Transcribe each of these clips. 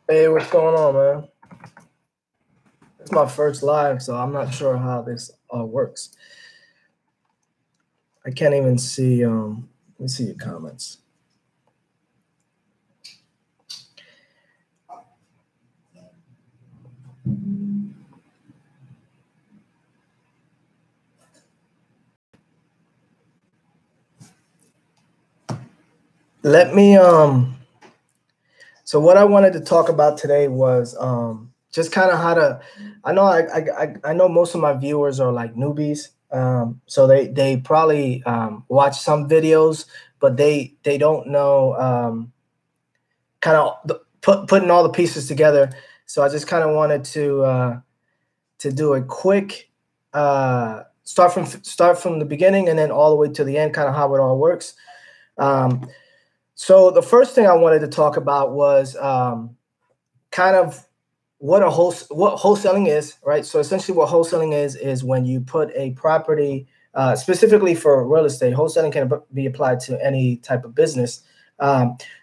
Hey, what's going on, man? It's my first live, so I'm not sure how this works. I can't even see. Let me see your comments. Let me. So what I wanted to talk about today was just kind of how to. I know I know most of my viewers are like newbies, so they probably watch some videos, but they don't know kind of putting all the pieces together. So I just kind of wanted to do a quick start from the beginning and then all the way to the end, kind of how it all works. So the first thing I wanted to talk about was kind of what wholesaling is, right? So essentially, what wholesaling is when you put a property, specifically for real estate. Wholesaling can be applied to any type of business.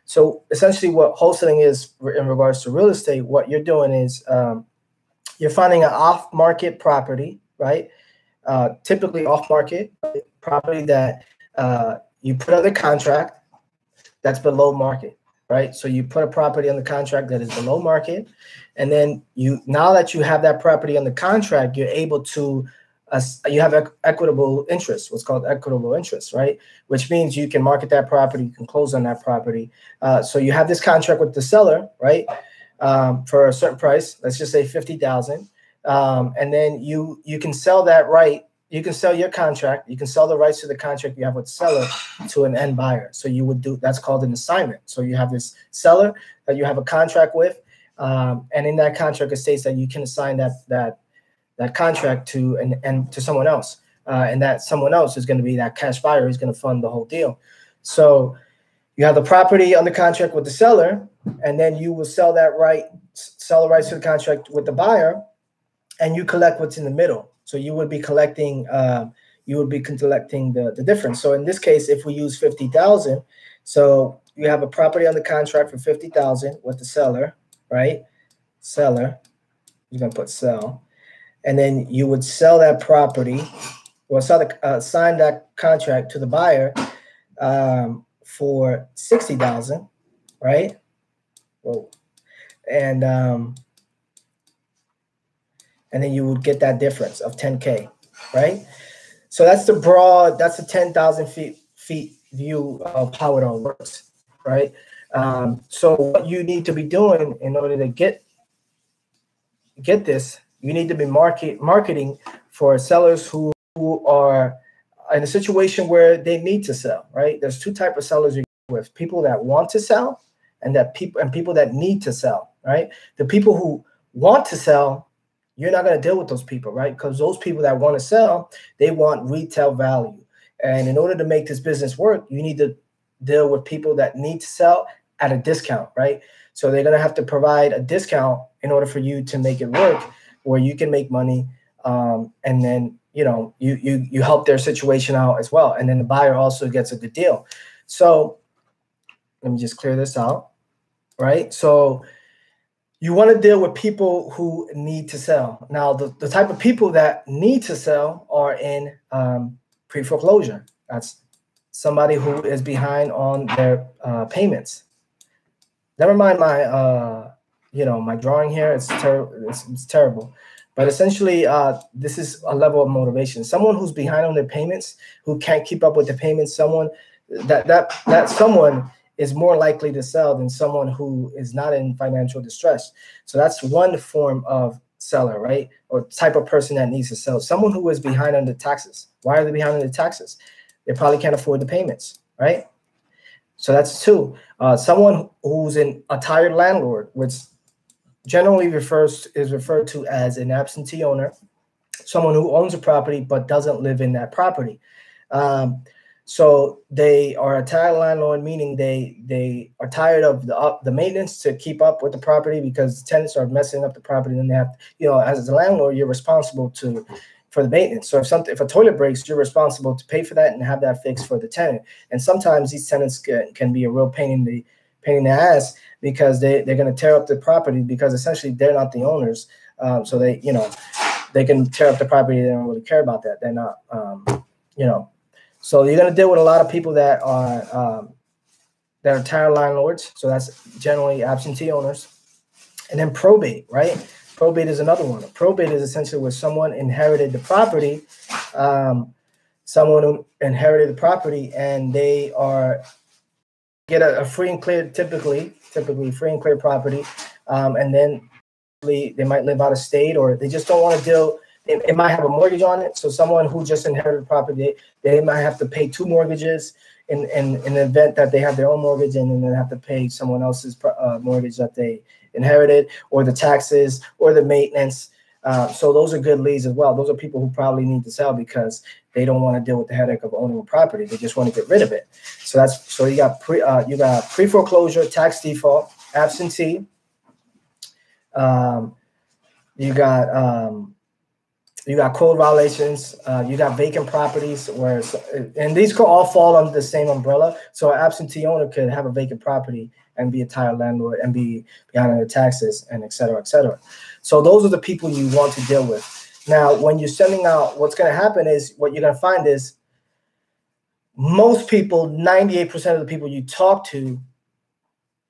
So essentially, what wholesaling is in regards to real estate, what you're doing is you're finding an off-market property, right? Typically off-market property that you put under contract that's below market, right? So you put a property on the contract that is below market, and then now that you have that property on the contract, you're able to you have equitable interest, what's called equitable interest, right? Which means you can market that property, you can close on that property. So you have this contract with the seller, right? For a certain price, let's just say 50,000, and then you can sell that right. You can sell your contract. You can sell the rights to the contract you have with the seller to an end buyer. So you would do that's called an assignment. So you have this seller that you have a contract with, and in that contract it states that you can assign that contract to to someone else, and that someone else is going to be that cash buyer who's going to fund the whole deal. So you have the property under contract with the seller, and then you will sell the rights to the contract with the buyer, and you collect what's in the middle. So you would be collecting the difference. So in this case, if we use 50,000, so you have a property under contract for 50,000 with the seller, right? Seller, you're gonna put sell, and then you would sell that property, or sign that contract to the buyer for 60,000, right? Whoa. And then you would get that difference of 10K, right? So that's the 10,000 feet view of how it all works, right? So what you need to be doing in order to get this, you need to be marketing for sellers who are in a situation where they need to sell, right? There's two types of sellers you get with: people that want to sell and people that need to sell, right? The people who want to sell, you're not going to deal with those people, right? Because those people that want to sell, they want retail value. And in order to make this business work, you need to deal with people that need to sell at a discount, right? So they're going to have to provide a discount in order for you to make it work, where you can make money, and then you help their situation out as well, and then the buyer also gets a good deal. So let me just clear this out, right? So you want to deal with people who need to sell. Now, the type of people that need to sell are in pre-foreclosure. That's somebody who is behind on their payments. Never mind my my drawing here. It's terrible. But essentially, this is a level of motivation. Someone who's behind on their payments, who can't keep up with the payments, someone that someone is more likely to sell than someone who is not in financial distress. So that's one form of seller, right? Or type of person that needs to sell. Someone who is behind on the taxes. Why are they behind on the taxes? They probably can't afford the payments, right? So that's two. Someone who's a tired landlord, which generally is referred to as an absentee owner, someone who owns a property but doesn't live in that property. So they are a tired landlord, meaning they are tired of the maintenance to keep up with the property, because tenants are messing up the property, and they have, as a landlord, you're responsible for the maintenance. So if a toilet breaks, you're responsible to pay for that and have that fixed for the tenant. And sometimes these tenants can be a real pain pain in the ass because they're going to tear up the property because essentially they're not the owners. So they, they can tear up the property. They don't really care about that. They're not, so you're going to deal with a lot of people that are tired landlords. So that's generally absentee owners. And then probate, right? Probate is another one. Probate is essentially where someone inherited the property, and they get a free and clear, typically free and clear property, and then they might live out of state, or they just don't want to deal. It might have a mortgage on it. So someone who just inherited property, they might have to pay 2 mortgages in the event that they have their own mortgage, and then have to pay someone else's mortgage that they inherited, or the taxes, or the maintenance. So those are good leads as well. Those are people who probably need to sell because they don't want to deal with the headache of owning a property. They just want to get rid of it. So you got pre foreclosure, tax default, absentee. You got code violations. You got vacant properties and these could all fall under the same umbrella. So an absentee owner could have a vacant property and be a tired landlord and be behind on the taxes, and et cetera, et cetera. So those are the people you want to deal with. Now, when you're sending out, what's going to happen is, what you're going to find is most people, 98% of the people you talk to,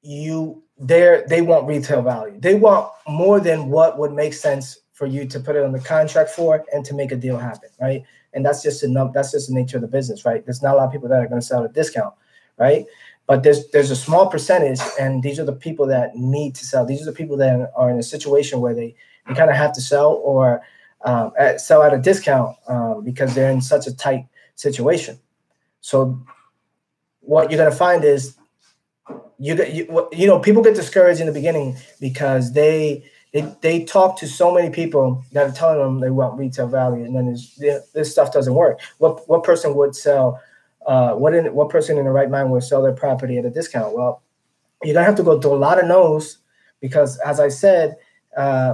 they want retail value. They want more than what would make sense for you to put it on the contract for and to make a deal happen, right? And that's just the nature of the business, right? There's not a lot of people that are going to sell at a discount, right? But there's a small percentage, and these are the people that need to sell. These are the people that are in a situation where they kind of have to sell, or sell at a discount because they're in such a tight situation. So what you're going to find is people get discouraged in the beginning because they talk to so many people that are telling them they want retail value, and then this stuff doesn't work. What person would sell? What person in the right mind would sell their property at a discount? Well, you're gonna have to go through a lot of no's because, as I said,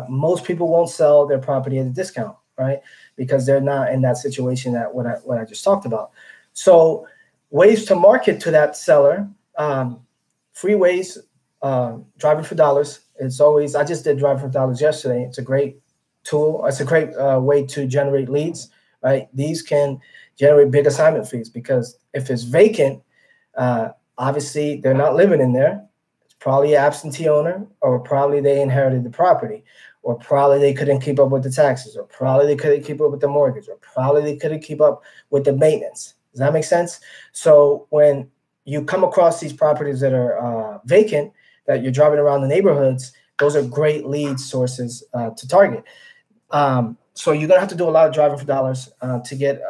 most people won't sell their property at a discount, right? Because they're not in that situation that what I just talked about. So ways to market to that seller, free ways, driving for dollars. I just did driving for dollars yesterday. It's a great tool. It's a great way to generate leads, right? These can generate big assignment fees because if it's vacant, obviously they're not living in there. It's probably an absentee owner, or probably they inherited the property, or probably they couldn't keep up with the taxes, or probably they couldn't keep up with the mortgage, or probably they couldn't keep up with the maintenance. Does that make sense? So when you come across these properties that are vacant, that you're driving around the neighborhoods, those are great lead sources to target. So you're gonna have to do a lot of driving for dollars to get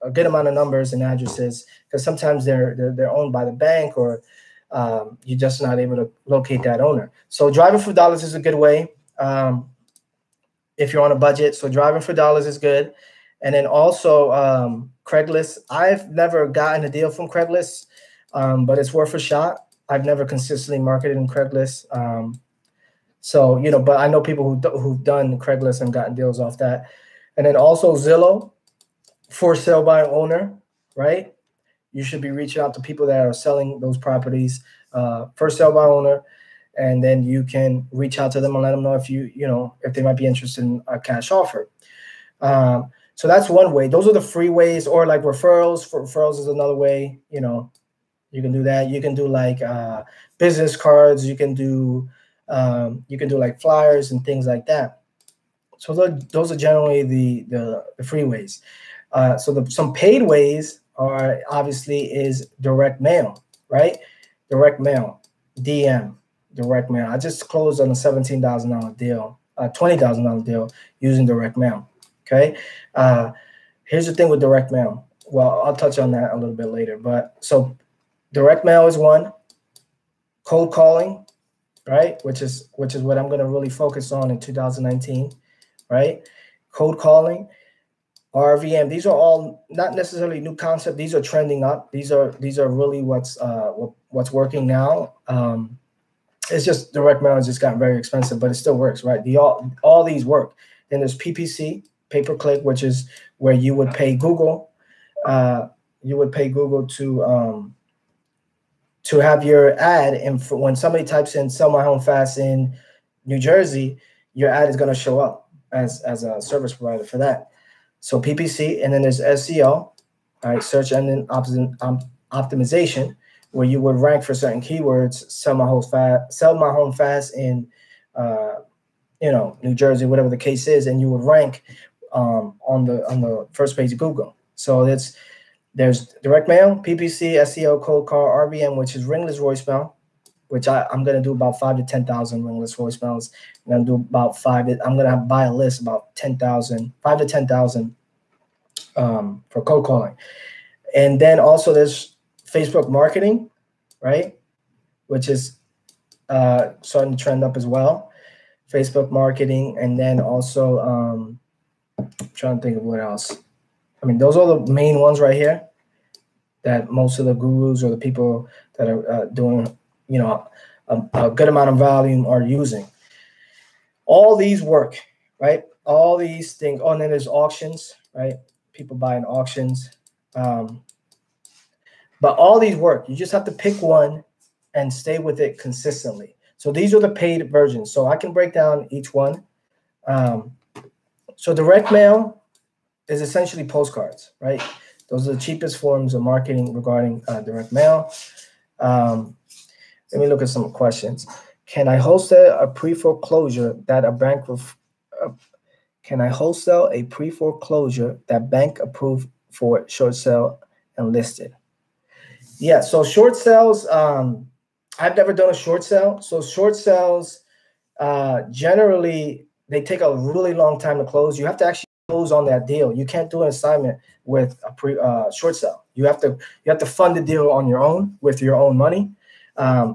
a good amount of numbers and addresses, because sometimes they're owned by the bank, or you're just not able to locate that owner. So driving for dollars is a good way if you're on a budget. So driving for dollars is good. And then also Craigslist. I've never gotten a deal from Craigslist, but it's worth a shot. I've never consistently marketed in Craigslist. But I know people who've done Craigslist and gotten deals off that. And then also Zillow, for sale by owner, right? You should be reaching out to people that are selling those properties for sale by owner, and then you can reach out to them and let them know if they might be interested in a cash offer. So that's one way. Those are the free ways, or like referrals. Referrals is another way. You can do that. You can do like business cards. You can do like flyers and things like that. So those are generally the free ways. Some paid ways are obviously is direct mail, right? Direct mail, DM, direct mail. I just closed on a $17,000 deal, $20,000 deal using direct mail. Okay. Here's the thing with direct mail. Well, I'll touch on that a little bit later. But so direct mail is one. Cold calling, right? Which is what I'm going to really focus on in 2019, right? Cold calling, RVM. These are all not necessarily new concept. These are trending up. These are really what's working now. It's just direct mail has just gotten very expensive, but it still works, right? All these work. Then there's PPC, pay per click, which is where you would pay Google. You would pay Google to to have your ad, and when somebody types in "sell my home fast in New Jersey," your ad is going to show up as a service provider for that. So PPC, and then there's SEO, all right, search engine optimization, where you would rank for certain keywords. Sell my home fast in New Jersey, whatever the case is, and you would rank on the first page of Google. So there's direct mail, PPC, SEO, cold call, RVM, which is ringless voicemail, which I'm going to do about 5,000 to 10,000 ringless voicemails. I'm going to do about I'm going to buy a list about 10,000, 5,000 to 10,000 for cold calling. And then also there's Facebook marketing, right? Which is starting to trend up as well. Facebook marketing. And then also, I'm trying to think of what else. I mean, those are the main ones right here that most of the gurus or the people that are doing, a good amount of volume are using. All these work, right? All these things. Oh, and then there's auctions, right? People buying auctions. But all these work. You just have to pick one and stay with it consistently. So these are the paid versions. So I can break down each one. So direct mail is essentially postcards, right? Those are the cheapest forms of marketing regarding direct mail. Let me look at some questions. Can I wholesale a pre-foreclosure that a bank bank approved for short sale and listed? Yeah, so short sales, I've never done a short sale. So short sales, generally, they take a really long time to close. You have to actually close on that deal. You can't do an assignment with a short sale. You have to fund the deal on your own with your own money.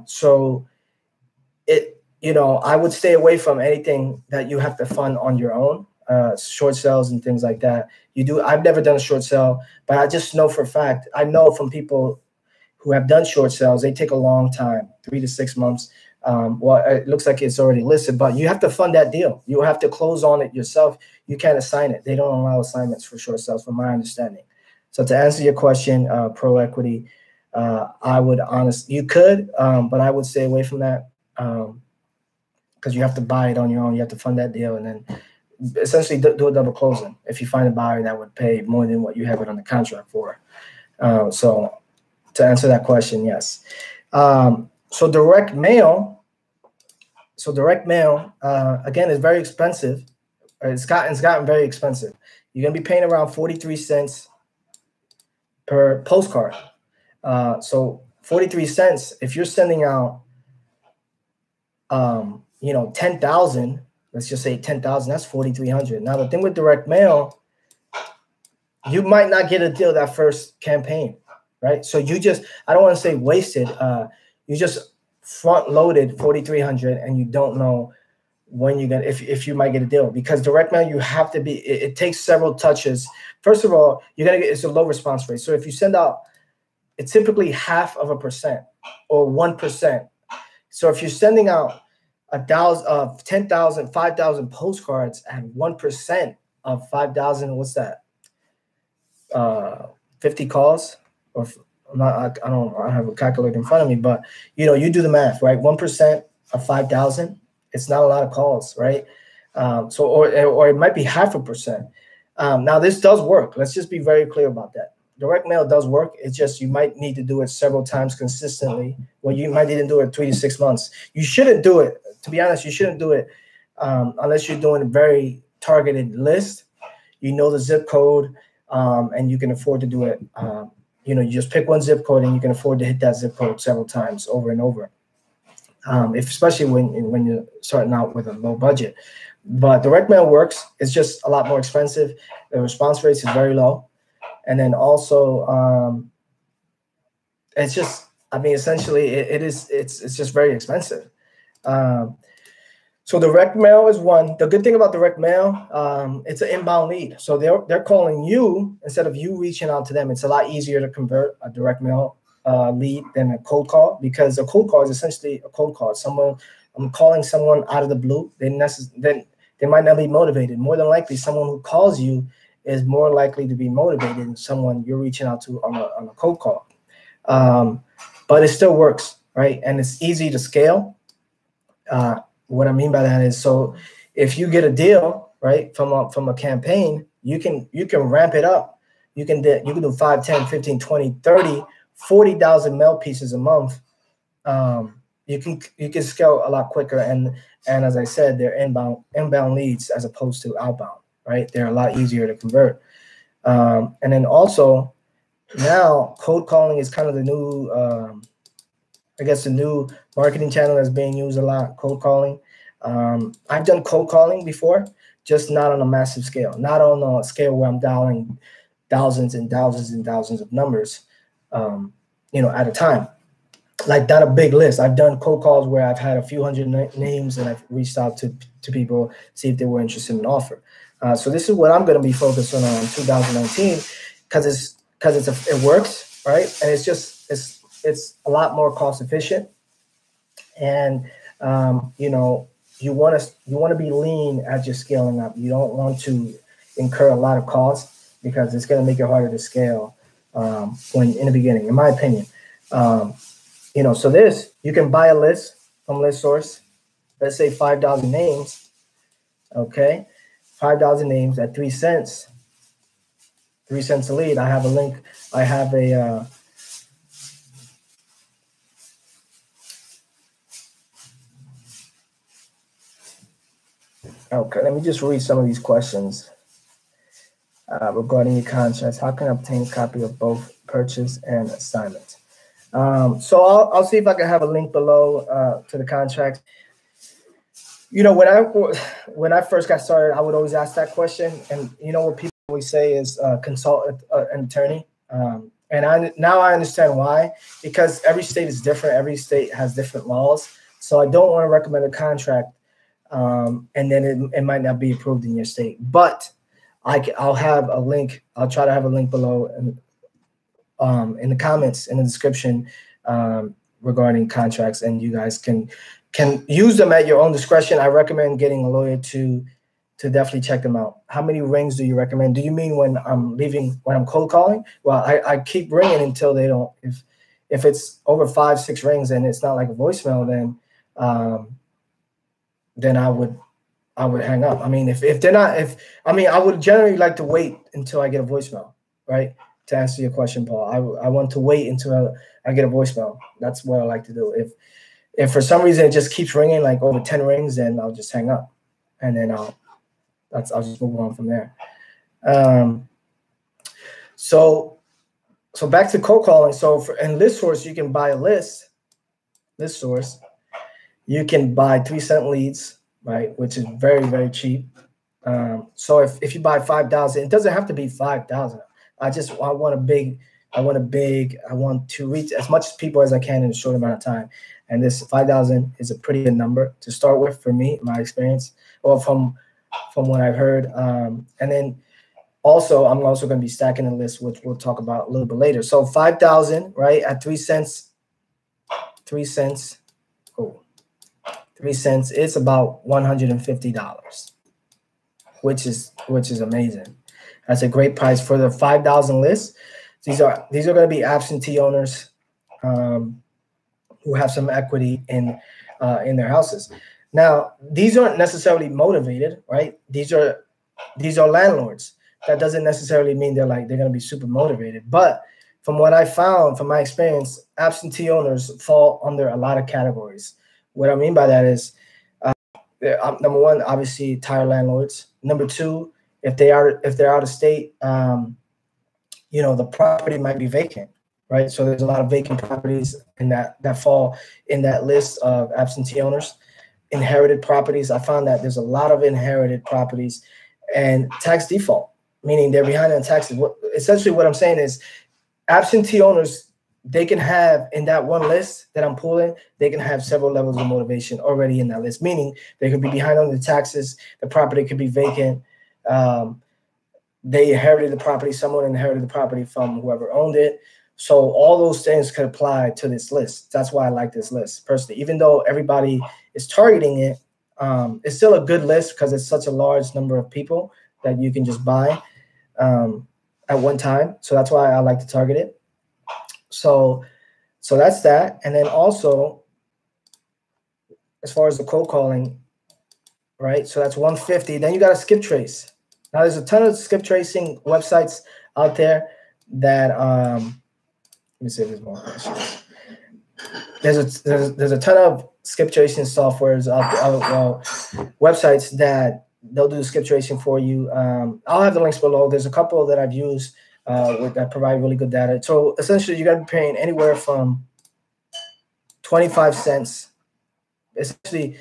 So I would stay away from anything that you have to fund on your own, short sales and things like that. I've never done a short sale, but I just know for a fact, I know from people who have done short sales, they take a long time, 3 to 6 months. Well, it looks like it's already listed, but you have to fund that deal. You have to close on it yourself. You can't assign it. They don't allow assignments for short sales, from my understanding. So to answer your question, pro equity, you could, but I would stay away from that because you have to buy it on your own. You have to fund that deal and then essentially do a double closing if you find a buyer that would pay more than what you have it on the contract for. So to answer that question, yes. So direct mail, again, is very expensive. It's gotten very expensive. You're going to be paying around 43 cents per postcard. So 43 cents, if you're sending out, 10,000, let's just say 10,000, that's 4,300. Now, the thing with direct mail, you might not get a deal that first campaign, right? So I don't want to say wasted. You just front loaded 4,300 and you don't know when you're going to, if you might get a deal, because direct mail, you have to it takes several touches. First of all, it's a low response rate. So if you send out, it's typically 0.5% or 1%. So if you're sending out 10,000, 5,000 postcards at 1% of 5,000, what's that? 50 calls, or I don't have a calculator in front of me, but you do the math, right? 1% of 5,000, it's not a lot of calls, right? Or it might be 0.5%. Now this does work. Let's just be very clear about that. Direct mail does work. It's just you might need to do it several times consistently. Well, you might need to do it 3 to 6 months. You shouldn't do it. To be honest, you shouldn't do it unless you're doing a very targeted list. You know the zip code, and you can afford to do it. You just pick one zip code and you can afford to hit that zip code several times over and over. Especially when you're starting out with a low budget. But direct mail works. It's just a lot more expensive. The response rate is very low. And then also, it's just, essentially it's just very expensive. So direct mail is one. The good thing about direct mail, it's an inbound lead. So they're calling you instead of you reaching out to them. It's a lot easier to convert a direct mail lead than a cold call, because a cold call is essentially a cold call. I'm calling someone out of the blue. They might not be motivated. More than likely, someone who calls you is more likely to be motivated than someone you're reaching out to on a cold call. but it still works, right? And it's easy to scale. What I mean by that is, so if you get a deal, right, from a campaign, you can ramp it up. You can do 5, 10, 15, 20, 30, 40,000 mail pieces a month. You can scale a lot quicker, and as I said, they're inbound leads as opposed to outbound, right? They're a lot easier to convert. And then also now cold calling is kind of the new, I guess, the new marketing channel that's being used a lot. Cold calling. I've done cold calling before, just not on a massive scale, not on a scale where I'm dialing thousands and thousands and thousands of numbers, at a time. Like, not a big list. I've done cold calls where I've had a few hundred names, and I've reached out to people, see if they were interested in an offer. So this is what I'm going to be focused on 2019, because it works, right? And it's a lot more cost efficient, and you want to be lean as you're scaling up. You don't want to incur a lot of costs, because it's going to make it harder to scale when in the beginning, in my opinion. So this, you can buy a list from ListSource. Let's say 5,000 names. Okay, 5,000 names at 3 cents. 3 cents a lead. I have a link. I have a okay, let me just read some of these questions regarding your contracts. How can I obtain a copy of both purchase and assignment? So I'll see if I can have a link below to the contract. When I first got started, I would always ask that question, and what people always say is consult an attorney. And now I understand why, because every state is different. Every state has different laws. So I don't want to recommend a contract, and then it might not be approved in your state. But I'll have a link. I'll try to have a link below, and in the comments, in the description, regarding contracts, and you guys can use them at your own discretion. I recommend getting a lawyer to definitely check them out. How many rings do you recommend? Do you mean when I'm cold calling? Well, I keep ringing until they don't. If it's over 5, 6 rings and it's not like a voicemail, then I would hang up. I mean, if they're not, I would generally like to wait until I get a voicemail, right? To answer your question, Paul, I want to wait until I get a voicemail. That's what I like to do. If for some reason it just keeps ringing, like over 10 rings, then I'll just hang up, and then I'll just move on from there. So back to cold calling. So in ListSource, you can buy a list. ListSource, you can buy 3 cent leads, right, which is very, very cheap. So if you buy 5,000, it doesn't have to be 5,000. I want to reach as much people as I can in a short amount of time. And this 5,000 is a pretty good number to start with for me, my experience, or from what I've heard. And then also, I'm also going to be stacking a list, which we'll talk about a little bit later. So 5,000, right, at 3 cents, 3 cents, it's about $150, which is amazing. That's a great price for the 5,000 list. These are going to be absentee owners who have some equity in their houses. Now, these aren't necessarily motivated, right? These are landlords. That doesn't necessarily mean they're going to be super motivated. But from what I found, from my experience, absentee owners fall under a lot of categories. What I mean by that is, number one, obviously, tire landlords. Number two, if they're out of state, the property might be vacant, right? So there's a lot of vacant properties in that fall in that list of absentee owners. Inherited properties. I found that there's a lot of inherited properties, and tax default, meaning they're behind on taxes. Essentially what I'm saying is, absentee owners, they can have, in that one list that I'm pulling, they can have several levels of motivation already in that list, meaning they could be behind on the taxes, the property could be vacant, they inherited the property, someone inherited the property from whoever owned it. So all those things could apply to this list. That's why I like this list personally. Even though everybody is targeting it, it's still a good list because it's such a large number of people that you can just buy at one time. So that's why I like to target it. So So that's that. And then also, as far as the cold calling, right? So that's 150. Then you got to skip trace. Now there's a ton of skip tracing websites out there that let me see if there's more questions. There's a ton of skip tracing softwares out there, websites that they'll do skip tracing for you. I'll have the links below. There's a couple that I've used that provide really good data. So essentially, you're gonna be paying anywhere from 25 cents. Essentially,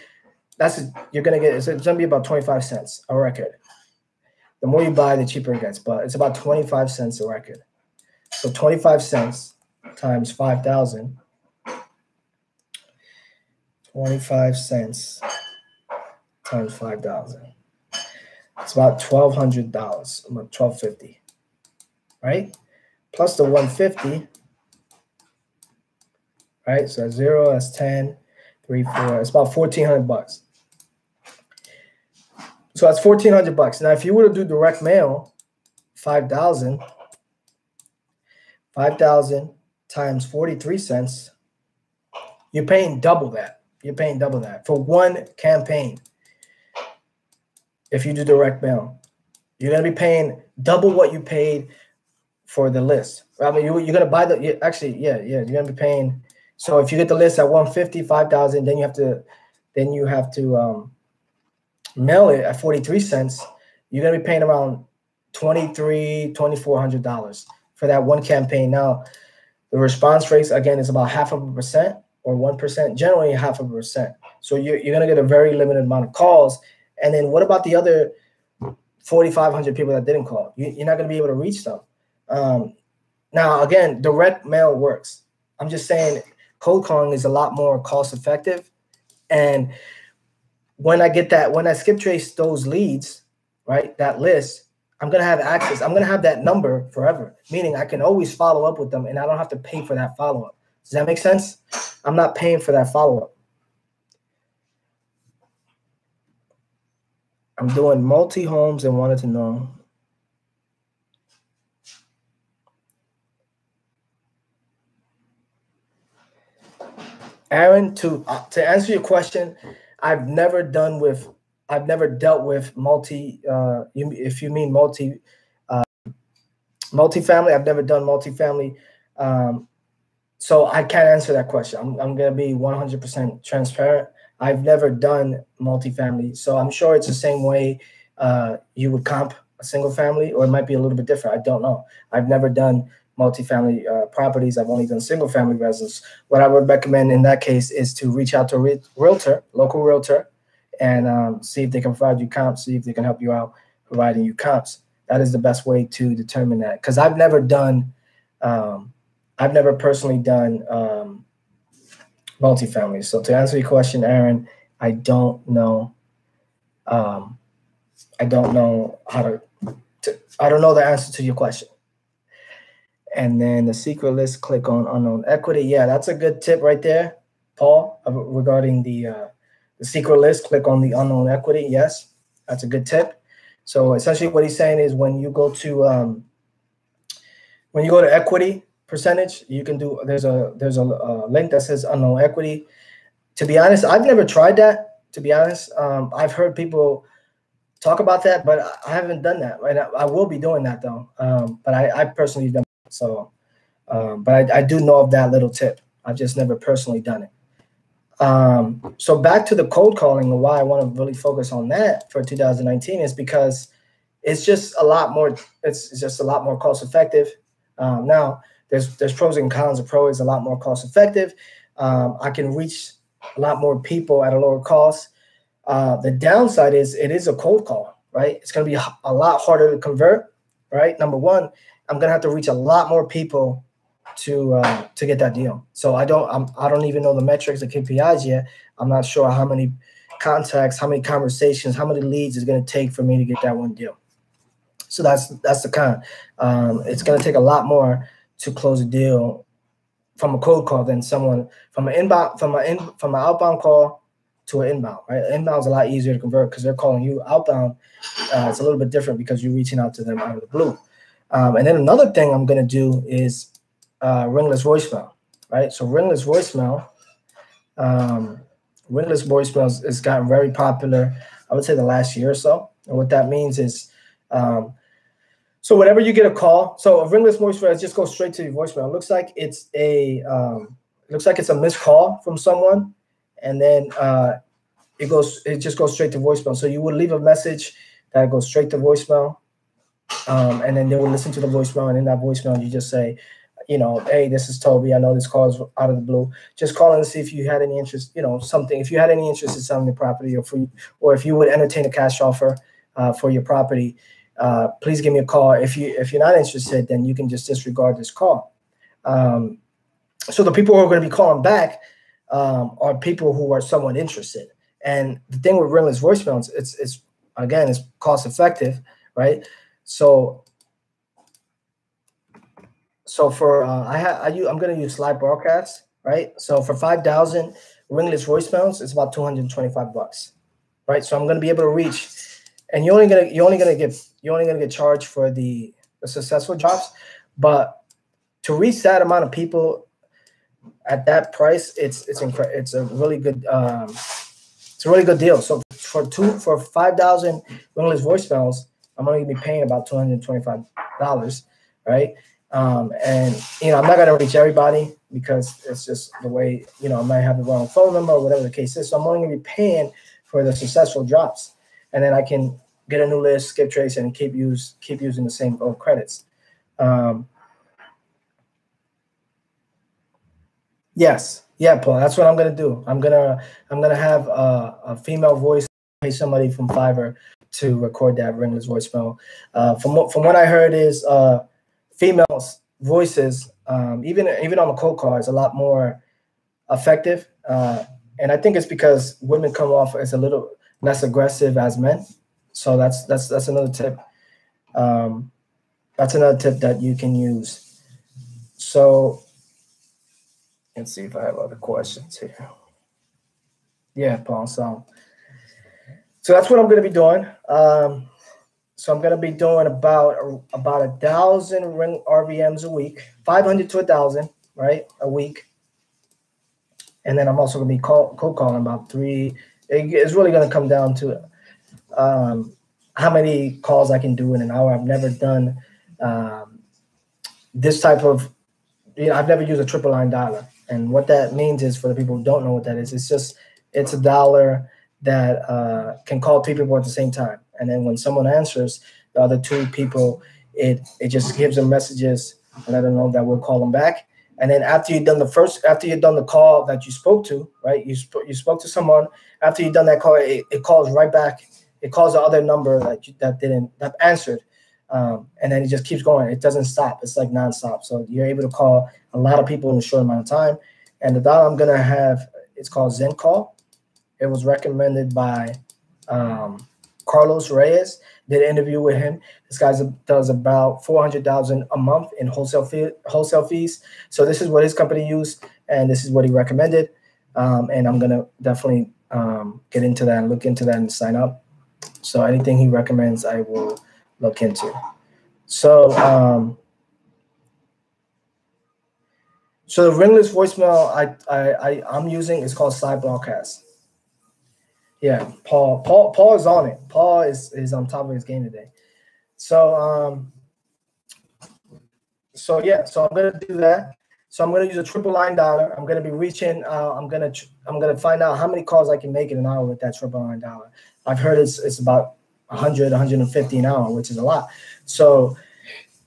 you're gonna get. It's gonna be about 25 cents a record. The more you buy, the cheaper it gets. But it's about 25 cents a record. So 25 cents times 5,000. 25 cents times 5,000. It's about $1,200, about $1,250, right? Plus the 150, right? So that's 0, that's 10, 3, 4. It's about $1,400. So that's $1,400. Now, if you were to do direct mail, 5,000 times 43 cents, you're paying double that. You're paying double that for one campaign. If you do direct mail, you're going to be paying double what you paid for the list. I mean, you're going to buy the, you're going to be paying. So if you get the list at 150, 5,000, then you have to mail it at 43 cents. You're going to be paying around $2,400 for that one campaign. Now, the response rates, again, is about 0.5% or 1%, generally 0.5%. So you're going to get a very limited amount of calls. And then what about the other 4,500 people that didn't call? You're not going to be able to reach them. Now, again, direct mail works. I'm just saying cold calling is a lot more cost effective. And when I skip trace those leads, right, that list, I'm going to have access. I'm going to have that number forever, meaning I can always follow up with them and I don't have to pay for that follow-up. Does that make sense? I'm not paying for that follow-up. I'm doing multi-homes and wanted to know. Aaron, to answer your question, I've never dealt with multi. If you mean multifamily, I've never done multifamily. So I can't answer that question. I'm going to be 100% transparent. I've never done multifamily, so I'm sure it's the same way you would comp a single family, or it might be a little bit different. I don't know. I've never done multifamily properties. I've only done single family residence. What I would recommend in that case is to reach out to a realtor, local realtor, and see if they can provide you comps, see if they can help you out providing you comps. That is the best way to determine that, because I've never personally done multifamily. So to answer your question, Aaron, I don't know. I don't know I don't know the answer to your question. And then the secret list, click on unknown equity. Yeah, that's a good tip right there, Paul, regarding the secret list. Click on the unknown equity. Yes, that's a good tip. So essentially, what he's saying is when you go to equity percentage, you can do. There's a link that says unknown equity. To be honest, I've never tried that. To be honest, I've heard people talk about that, but I haven't done that. Right, I will be doing that though. But I personally don't. So, but I do know of that little tip. I've just never personally done it. So back to the cold calling and why I want to really focus on that for 2019 is because it's just a lot more. It's just a lot more cost effective. Now there's pros and cons. The pro is a lot more cost effective. I can reach a lot more people at a lower cost. The downside is it is a cold call, right? It's going to be a lot harder to convert, right? Number one, I'm going to have to reach a lot more people to get that deal. So I don't even know the metrics, the KPIs yet. I'm not sure how many contacts, how many conversations, how many leads it's going to take for me to get that one deal. So that's the con. It's going to take a lot more to close a deal from a cold call than someone from an outbound call to an inbound, right? Inbound is a lot easier to convert because they're calling you. Outbound, it's a little bit different because you're reaching out to them out of the blue. And then another thing I'm going to do is ringless voicemail. right? So ringless voicemail, ringless voicemails has gotten very popular, I would say the last year or so. And what that means is, so whenever you get a call, so a ringless voicemail just goes straight to your voicemail. It looks like it's a missed call from someone, and then it just goes straight to voicemail. So you would leave a message that goes straight to voicemail, and then they will listen to the voicemail, and in that voicemail you just say, hey, this is Toby. I know this call is out of the blue. Just calling to see if you had any interest, something. If you had any interest in selling the property, or if you would entertain a cash offer for your property, please give me a call. If you're not interested, then you can just disregard this call. So the people who are going to be calling back are people who are somewhat interested. And the thing with ringless voicemails, it's cost effective, right? So for I'm going to use live broadcast, right? So for 5,000 ringless voicemails, it's about $225, right? So I'm going to be able to reach, and you're only gonna get charged for the successful drops, but to reach that amount of people at that price, it's a really good deal. So for 5,000 ringless voicemails, I'm only gonna be paying about $225, right? And I'm not gonna reach everybody because it's just the way, I might have the wrong phone number or whatever the case is. So I'm only gonna be paying for the successful drops, and then I can get a new list, skip trace, and keep using the same old credits. Yes, yeah, Paul. That's what I'm gonna do. I'm gonna have a female voice, pay somebody from Fiverr to record that ringless voicemail. From what I heard is females' voices, even on the cold call, is a lot more effective. And I think it's because women come off as a little less aggressive as men. So that's another tip. That's another tip that you can use. So let's see if I have other questions here. Yeah, Paul. So that's what I'm going to be doing. So I'm going to be doing about 1,000 ring RVMs a week, 500 to 1,000, right, a week. And then I'm also going to be cold calling about 3. It's really going to come down to how many calls I can do in an hour. I've never done this type of, I've never used a triple line dialer. And what that means is, for the people who don't know what that is, it's a dialer that can call 3 people at the same time. And then when someone answers, the other 2 people, it just gives them messages and let them know that we'll call them back. And then after you've done the call that you spoke to, right? You spoke to someone. After you've done that call, it calls right back. It calls the other number that answered, and then it just keeps going. It doesn't stop. It's like nonstop. So you're able to call a lot of people in a short amount of time. And the dial I'm gonna have, it's called Zen Call. It was recommended by Carlos Reyes. Did an interview with him. This guy does about $400,000 a month in wholesale fees. So this is what his company used, and this is what he recommended. And I'm gonna definitely get into that and look into that and sign up. So anything he recommends, I will look into. So so the ringless voicemail I'm using is called Side Broadcast. Yeah, Paul is on it. Paul is on top of his game today. So so I'm gonna do that. So I'm gonna use a triple line dialer. I'm gonna be reaching. I'm gonna find out how many calls I can make in an hour with that triple line dialer. I've heard it's about 100, 150 an hour, which is a lot. So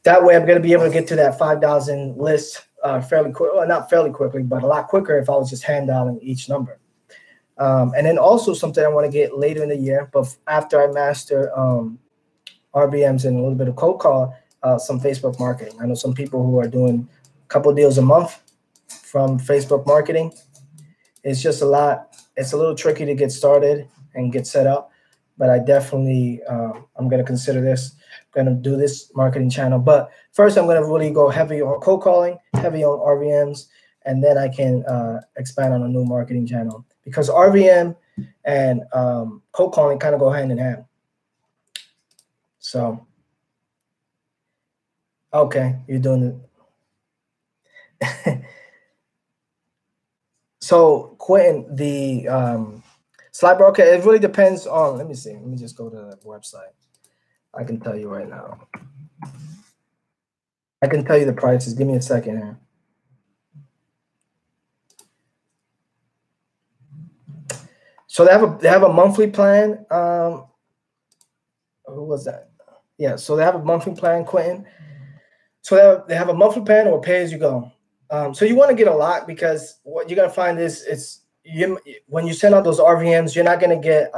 that way I'm gonna be able to get to that 5,000 list fairly quick. Well, not fairly quickly, but a lot quicker if I was just hand dialing each number. And then also something I want to get later in the year, but after I master RBMs and a little bit of cold call, some Facebook marketing. I know some people who are doing a couple deals a month from Facebook marketing. It's just a lot. It's a little tricky to get started and get set up, but I definitely, I'm going to consider this. I'm going to do this marketing channel. But first, I'm going to really go heavy on cold calling, heavy on RVMs, and then I can expand on a new marketing channel. Because RVM and cold calling kind of go hand in hand. So, okay, you're doing it. So Quentin, the slide broadcast, it really depends on, let me see. Let me just go to the website. I can tell you right now. I can tell you the prices. Give me a second here. So they have a monthly plan. Who was that? Yeah, so they have a monthly plan, Quentin. So they have a monthly plan or pay as you go. So you want to get a lot, because what you're gonna find is when you send out those RVMs, you're not gonna get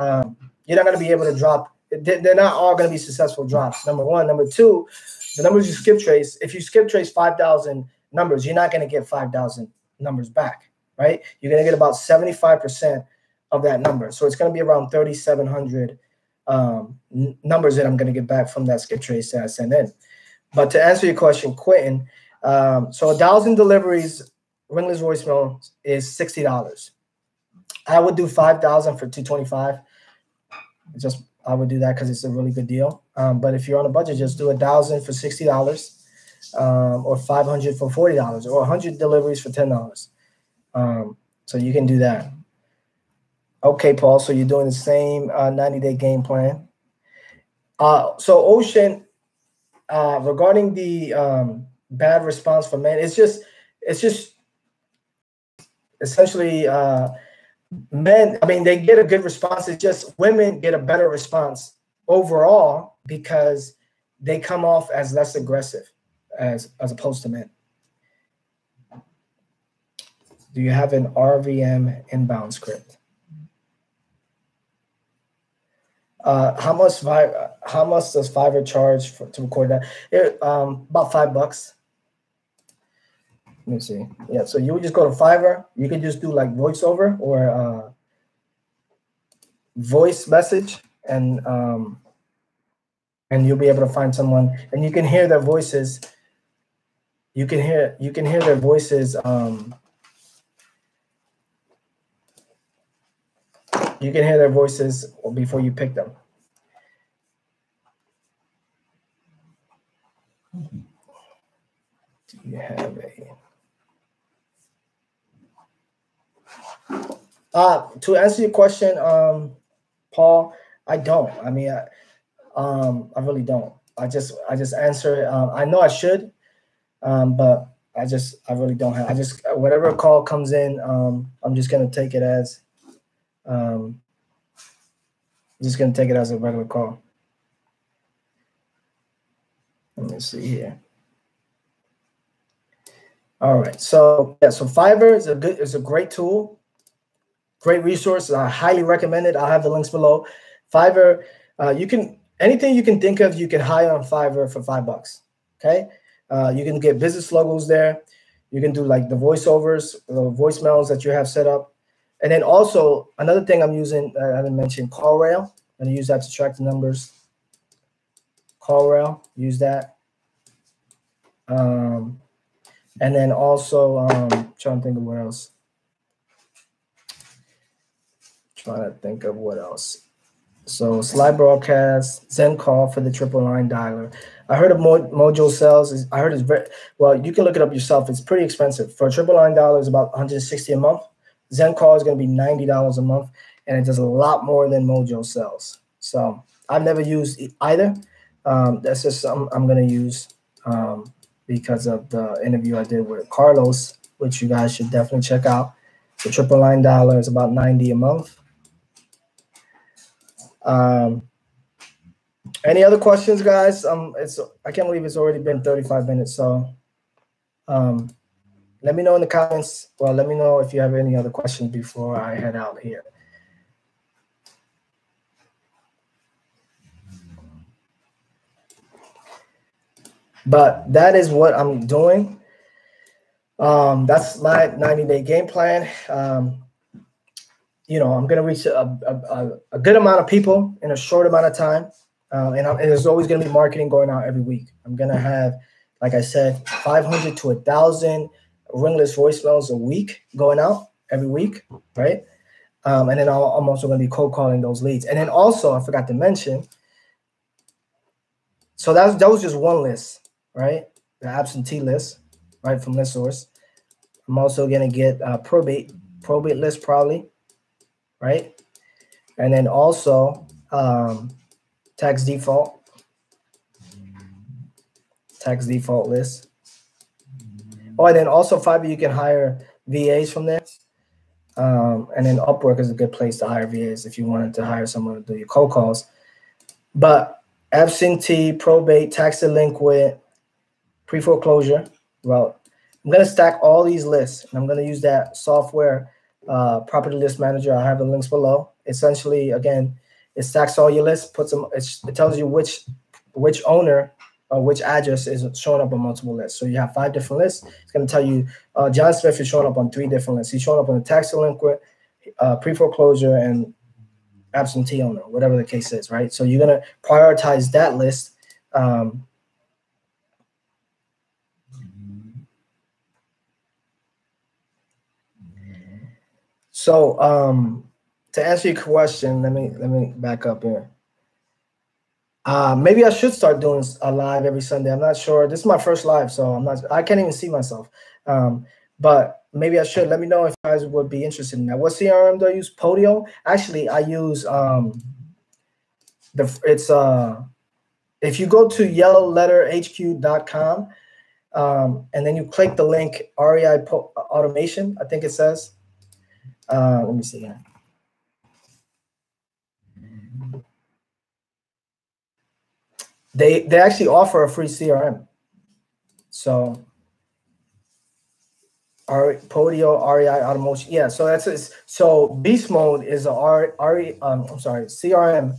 you're not gonna be able to drop. They're not all gonna be successful drops. Number one. Number two, the numbers you skip trace. If you skip trace 5,000 numbers, you're not gonna get 5,000 numbers back, right? You're gonna get about 75% of that number. So it's gonna be around 3,700 numbers that I'm gonna get back from that skip trace that I send in. But to answer your question, Quentin, so 1,000 deliveries, ringless voicemail is $60. I would do 5,000 for $225. I would do that because it's a really good deal. But if you're on a budget, just do 1,000 for $60, or 500 for $40, or 100 deliveries for $10. So you can do that. Okay, Paul. So you're doing the same 90-day game plan. So Ocean. Regarding the bad response from men, it's just essentially men. I mean, they get a good response. It's just women get a better response overall because they come off as less aggressive as opposed to men. Do you have an RVM inbound script? How much does Fiverr charge to record that? About $5. Let me see. Yeah, so you would just go to Fiverr. You can just do like voiceover or voice message, and you'll be able to find someone, and you can hear their voices. You can hear their voices. You can hear their voices before you pick them. Do you have a? To answer your question, Paul, I don't. I mean, I really don't. I just answer. I know I should, but I really don't have. Whatever call comes in, I'm just gonna take it as. Just gonna take it as a regular call. Let me see here. All right, so yeah, so Fiverr is a great tool, great resource. I highly recommend it. I'll have the links below. Fiverr, anything you can think of, you can hire on Fiverr for $5. Okay, you can get business logos there. You can do like the voiceovers, the voicemails that you have set up. And then also another thing I'm using, I haven't mentioned, CallRail. I'm gonna use that to track the numbers. CallRail, use that. And then also trying to think of what else. So slide broadcast, Zen call for the triple line dialer. I heard of Mojo Sales. I heard it's very well. You can look it up yourself. It's pretty expensive. For a triple line dialer, it's about $160 a month. Zen call is going to be $90 a month, and it does a lot more than Mojo Sells. So I've never used either. That's just something I'm going to use because of the interview I did with Carlos, which you guys should definitely check out. The triple line dialer is about $90 a month. Any other questions, guys? I can't believe it's already been 35 minutes. So let me know in the comments. Well, let me know if you have any other questions before I head out here. But that is what I'm doing. That's my 90-day game plan. You know, I'm going to reach a good amount of people in a short amount of time. And there's always going to be marketing going out every week. I'm going to have, like I said, 500 to 1,000 ringless voicemails a week going out every week, right? And then I'm also going to be cold calling those leads. And then also, I forgot to mention, so that was just one list, right? The absentee list, right, from ListSource. I'm also going to get probate probate list probably, right? And then also tax default list. Oh, and then also Fiverr, you can hire VAs from there. And then Upwork is a good place to hire VAs if you wanted to hire someone to do your cold calls. But absentee, probate, tax delinquent, pre-foreclosure, well, I'm going to stack all these lists, and I'm going to use that software, Property List Manager. I have the links below. Essentially, again, it stacks all your lists, puts them. It tells you which owner or which address is showing up on multiple lists. So you have 5 different lists. It's going to tell you John Smith is showing up on 3 different lists. He's showing up on the tax delinquent, pre-foreclosure, and absentee owner, whatever the case is, right? So you're going to prioritize that list. So to answer your question, let me back up here. Maybe I should start doing a live every Sunday. I'm not sure. This is my first live, so I can't even see myself. But maybe I should. Let me know if you guys would be interested in that. What CRM do I use? Podio. Actually, I use if you go to yellowletterhq.com and then you click the link REI automation, I think it says. Let me see here. They actually offer a free CRM. So Podio REI automation. Yeah, so that's it. So Beast Mode is a CRM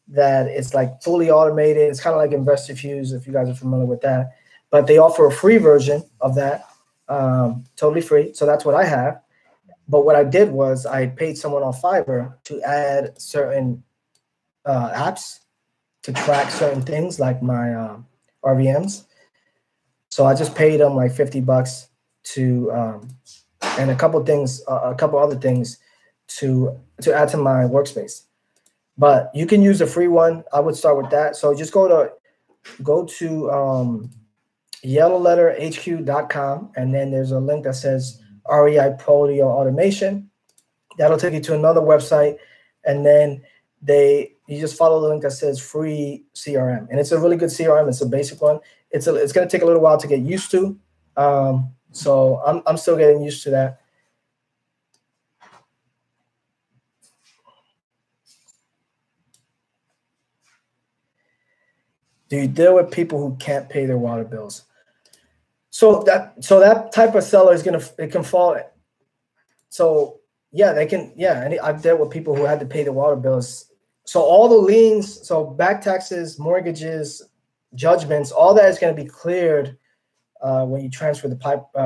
that it's like fully automated. It's kind of like InvestorFuse if you guys are familiar with that. But they offer a free version of that, totally free. So that's what I have. But what I did was I paid someone on Fiverr to add certain apps to track certain things like my RVMs. So I just paid them like $50 to and a couple other things to add to my workspace. But you can use a free one. I would start with that. So just go to yellowletterhq.com, and then there's a link that says REI Podio Automation. That'll take you to another website, and then you just follow the link that says free CRM, and it's a really good CRM. It's a basic one. It's going to take a little while to get used to. So I'm still getting used to that. Do you deal with people who can't pay their water bills? So that type of seller is it can fall. So yeah, they can. Yeah, and I've dealt with people who had to pay the water bills. So all the liens, so back taxes, mortgages, judgments, all that is going to be cleared when you transfer the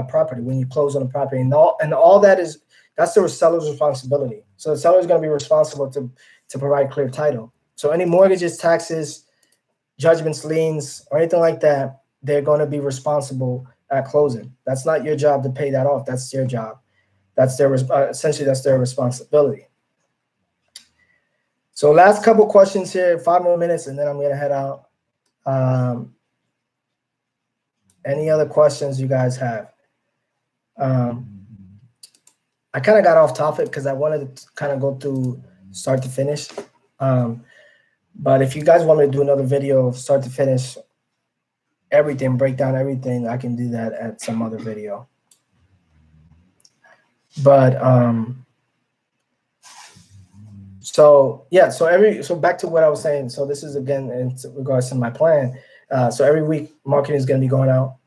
property, when you close on the property, and all that's the seller's responsibility. So the seller is going to be responsible to provide clear title. So any mortgages, taxes, judgments, liens, or anything like that, they're going to be responsible at closing. That's not your job to pay that off. That's their job. That's their essentially that's their responsibility. So last couple questions here, 5 more minutes, and then I'm going to head out. Any other questions you guys have? I kind of got off topic because I wanted to kind of go through start to finish. But if you guys want me to do another video of start to finish, everything, break down everything, I can do that at some other video. But so yeah, so back to what I was saying. So this is again in regards to my plan. So every week marketing is going to be going out,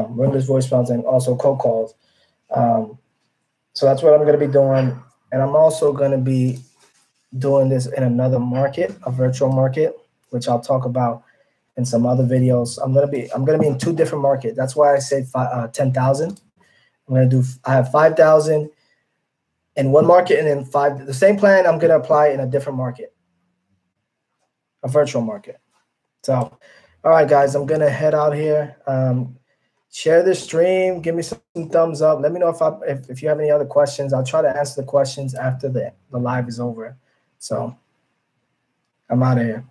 ringless voicemails, and also cold calls. So that's what I'm going to be doing, and I'm also going to be doing this in another market, a virtual market, which I'll talk about in some other videos. I'm gonna be in 2 different markets. That's why I said 10,000. I have 5,000 in one market, and then the same plan I'm gonna apply in a different market, a virtual market. So, all right, guys, I'm gonna head out here. Share this stream. Give me some thumbs up. Let me know if you have any other questions. I'll try to answer the questions after the live is over. So I'm out of here.